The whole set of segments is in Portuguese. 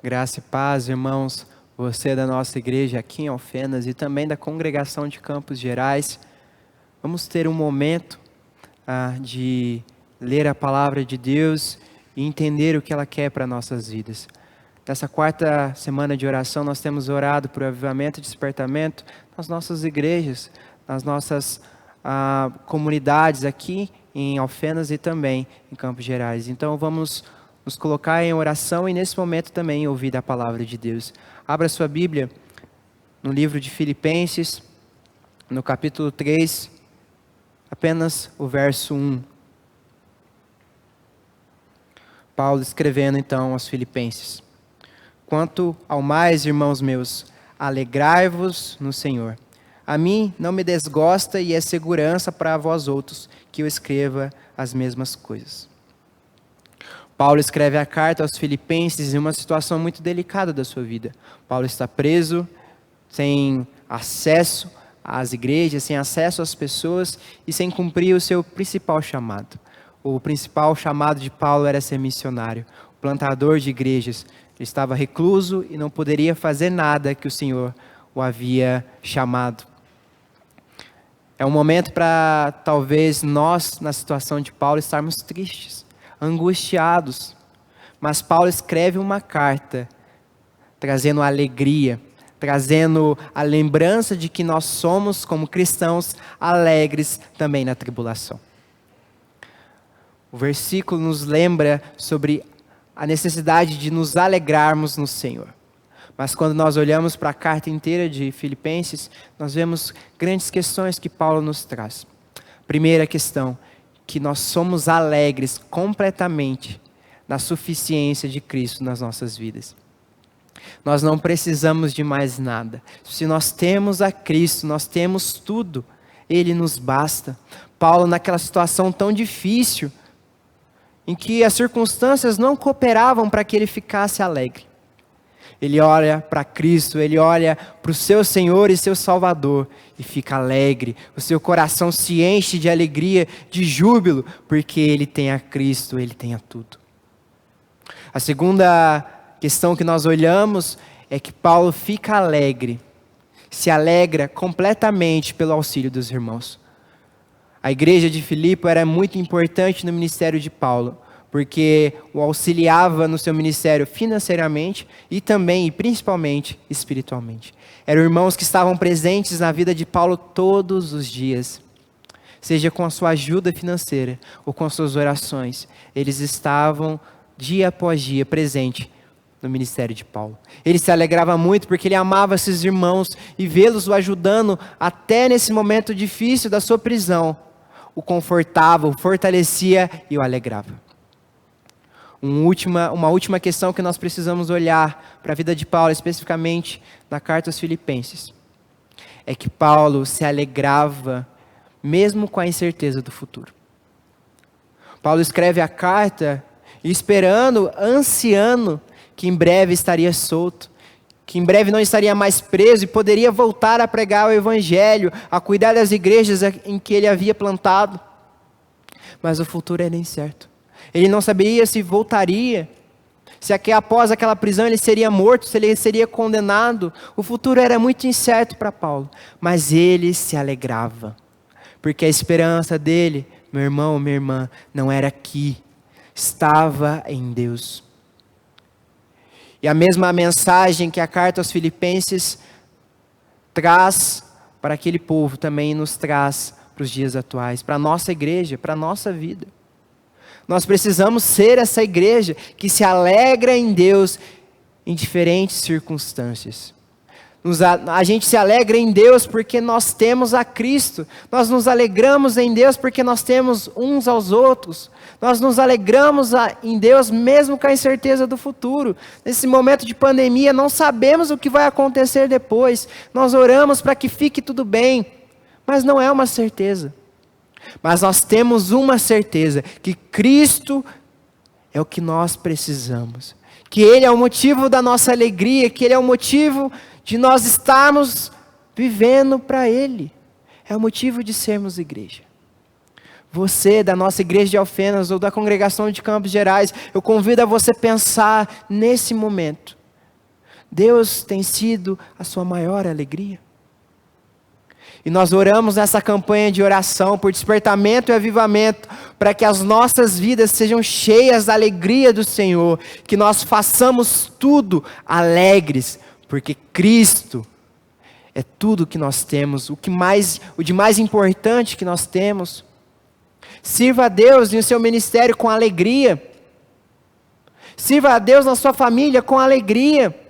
Graça e paz, irmãos, você da nossa igreja aqui em Alfenas e também da congregação de Campos Gerais. Vamos ter um momento de ler a palavra de Deus e entender o que ela quer para nossas vidas. Nessa quarta semana de oração, nós temos orado por avivamento e despertamento nas nossas igrejas, nas nossas comunidades aqui em Alfenas e também em Campos Gerais. Então vamos nos colocar em oração e nesse momento também ouvir a palavra de Deus. Abra sua Bíblia no livro de Filipenses, no capítulo 3, apenas o verso 1. Paulo escrevendo então aos Filipenses: Quanto ao mais, irmãos meus, alegrai-vos no Senhor. A mim não me desgosta e é segurança para vós outros que eu escreva as mesmas coisas. Paulo escreve a carta aos Filipenses em uma situação muito delicada da sua vida. Paulo está preso, sem acesso às igrejas, sem acesso às pessoas e sem cumprir o seu principal chamado. O principal chamado de Paulo era ser missionário, plantador de igrejas. Ele estava recluso e não poderia fazer nada que o Senhor o havia chamado. É um momento para talvez nós, na situação de Paulo, estarmos tristes, angustiados. Mas Paulo escreve uma carta trazendo alegria, trazendo a lembrança de que nós somos, como cristãos, alegres também na tribulação. O versículo nos lembra sobre a necessidade de nos alegrarmos no Senhor. Mas quando nós olhamos para a carta inteira de Filipenses, nós vemos grandes questões que Paulo nos traz. Primeira questão, que nós somos alegres completamente na suficiência de Cristo nas nossas vidas. Nós não precisamos de mais nada. Se nós temos a Cristo, nós temos tudo. Ele nos basta. Paulo, naquela situação tão difícil, em que as circunstâncias não cooperavam para que ele ficasse alegre. Ele olha para Cristo, ele olha para o seu Senhor e seu Salvador e fica alegre. O seu coração se enche de alegria, de júbilo, porque ele tem a Cristo, ele tem a tudo. A segunda questão que nós olhamos é que Paulo fica alegre, se alegra completamente pelo auxílio dos irmãos. A igreja de Filipe era muito importante no ministério de Paulo, porque o auxiliava no seu ministério financeiramente e também, e principalmente, espiritualmente. Eram irmãos que estavam presentes na vida de Paulo todos os dias. Seja com a sua ajuda financeira ou com as suas orações, eles estavam dia após dia presentes no ministério de Paulo. Ele se alegrava muito porque ele amava esses irmãos e vê-los o ajudando até nesse momento difícil da sua prisão. O confortava, o fortalecia e o alegrava. Uma última questão que nós precisamos olhar para a vida de Paulo, especificamente na carta aos Filipenses, é que Paulo se alegrava mesmo com a incerteza do futuro. Paulo escreve a carta esperando, ansiando que em breve estaria solto, que em breve não estaria mais preso e poderia voltar a pregar o evangelho, a cuidar das igrejas em que ele havia plantado. Mas o futuro era incerto. Ele não sabia se voltaria, se após aquela prisão ele seria morto, se ele seria condenado. O futuro era muito incerto para Paulo, mas ele se alegrava, porque a esperança dele, meu irmão, minha irmã, não era aqui, estava em Deus. E a mesma mensagem que a carta aos Filipenses traz para aquele povo, também nos traz para os dias atuais, para a nossa igreja, para a nossa vida. Nós precisamos ser essa igreja que se alegra em Deus em diferentes circunstâncias. A gente se alegra em Deus porque nós temos a Cristo. Nós nos alegramos em Deus porque nós temos uns aos outros. Nós nos alegramos em Deus mesmo com a incerteza do futuro. Nesse momento de pandemia, não sabemos o que vai acontecer depois. Nós oramos para que fique tudo bem, mas não é uma certeza. Mas nós temos uma certeza, que Cristo é o que nós precisamos. Que Ele é o motivo da nossa alegria, que Ele é o motivo de nós estarmos vivendo para Ele. É o motivo de sermos igreja. Você, da nossa igreja de Alfenas ou da congregação de Campos Gerais, eu convido a você pensar nesse momento. Deus tem sido a sua maior alegria? E nós oramos nessa campanha de oração por despertamento e avivamento, para que as nossas vidas sejam cheias da alegria do Senhor, que nós façamos tudo alegres, porque Cristo é tudo que nós temos, o de mais importante que nós temos. Sirva a Deus e o seu ministério com alegria. Sirva a Deus na sua família com alegria.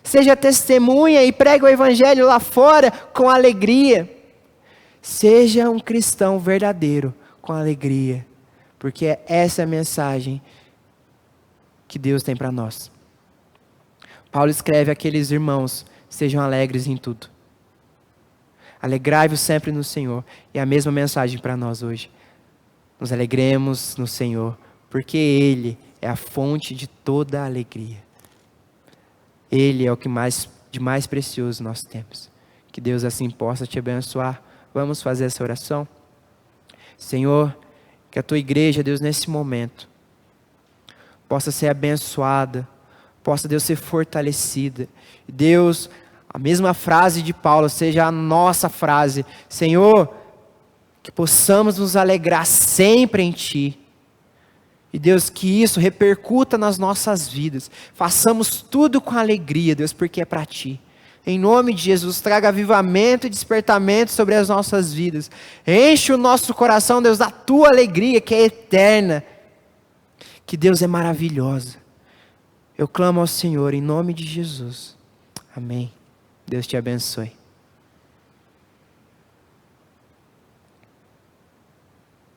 Seja testemunha e pregue o evangelho lá fora com alegria. Seja um cristão verdadeiro com alegria, porque essa é a mensagem que Deus tem para nós. Paulo escreve àqueles irmãos: sejam alegres em tudo. Alegrai-vos sempre no Senhor. E a mesma mensagem para nós hoje. Nos alegremos no Senhor, porque Ele é a fonte de toda a alegria. Ele é o que de mais precioso nós temos. Que Deus assim possa te abençoar. Vamos fazer essa oração? Senhor, que a tua igreja, Deus, nesse momento, possa ser abençoada, possa, Deus, ser fortalecida. Deus, a mesma frase de Paulo seja a nossa frase. Senhor, que possamos nos alegrar sempre em Ti. E Deus, que isso repercuta nas nossas vidas. Façamos tudo com alegria, Deus, porque é para Ti. Em nome de Jesus, traga avivamento e despertamento sobre as nossas vidas. Enche o nosso coração, Deus, da Tua alegria, que é eterna. Que Deus é maravilhosa. Eu clamo ao Senhor em nome de Jesus. Amém. Deus te abençoe.